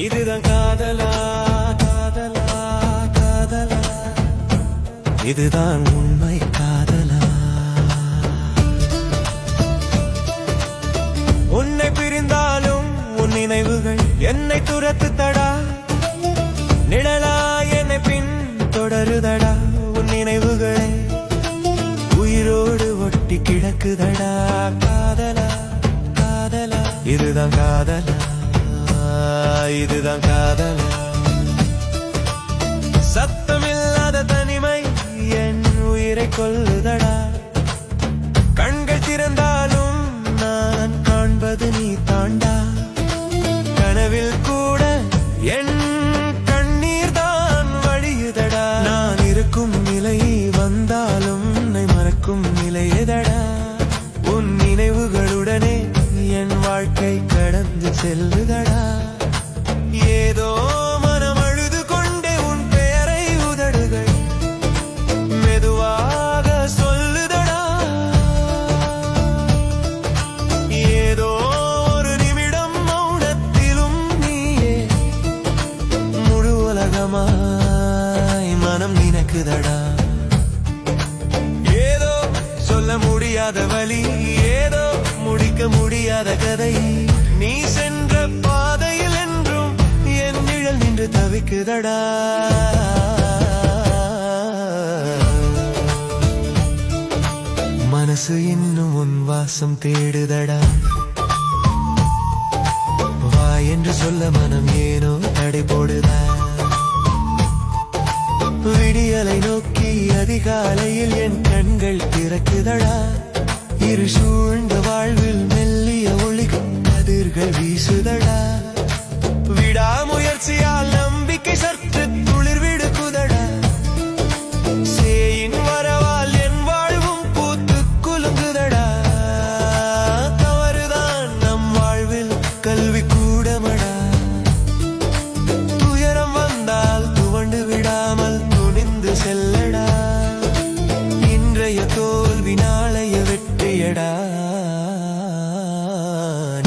இதுதான் காதலா காதலா காதலா, இதுதான் உண்மை காதலா? உன்னை பிரிந்தாலும் உன் நினைவுகள் என்னை துரத்துதடா, நிழலா என்னை பின் தொடருதடா. உன் நினைவுகளை உயிரோடு ஒட்டி கிடக்குதடா. காதலா காதலா, இதுதான் காதலா, இதுதான் காதலா? சத்தமில்லாத தனிமை என் உயிரை கொல்லுதடா. கண்கள் திறந்தாலும் நான் காண்பது நீ தாண்டா. கனவில் கூட என் கண்ணீர் தான் வழியுதடா. நான் இருக்கும் நிலை வந்தாலும் உன்னை மறக்கும் நிலையதடா. உன் நினைவுகளுடனே என் வாழ்க்கை கடந்து செல்லுதடா. ஏதோ மனம் அழுது கொண்டே உன் பெயரை உதடுகள் மெதுவாக சொல்லுதடா. ஏதோ ஒரு நிமிடம் மௌனத்திலும் நீயே முழு உலகமாய் மனம் நினைக்குதடா. ஏதோ சொல்ல முடியாத வழி, ஏதோ முடிக்க முடியாத கதை. நீ சென்ற பாதையில் என்றும் என் நிழல் நின்று தவிக்குதடா. மனசு இன்னும் உன் வாசம் தேடுதடா. வா என்று சொல்ல மனம் ஏனோ தடை போடுதா. விடியலை நோக்கி அதிகாலையில் என் கண்கள் திறக்குதடா. இரு சூழ்ந்த வாழ்வில் மெல்லிய ஒளிக்கும் கதிர்கள் வீசுதடா. விடாமுயற்சியால் நம்பிக்கை சற்று துளிர் விடுக்குதடா. சேயின் வரவால் என் வாழ்வும் பூத்து குலுங்குதடா. தவறுதான் நம் வாழ்வில் கல்வி கூடமடா. துயரம் வந்தால் துவண்டு விடாமல் துணிந்து செல்லடா. இன்றைய தோல்வி நாளைய வெற்றியடா.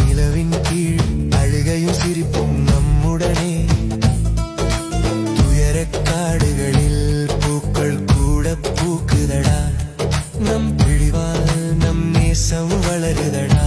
நிலவின் கீழ் அழுகையும் சிரிப்பும் நம்முடனே. துயரக் காடுகளில் பூக்கள் கூட பூக்குதடா. நம் பிழிவால் நம் நேசம் வளருதடா.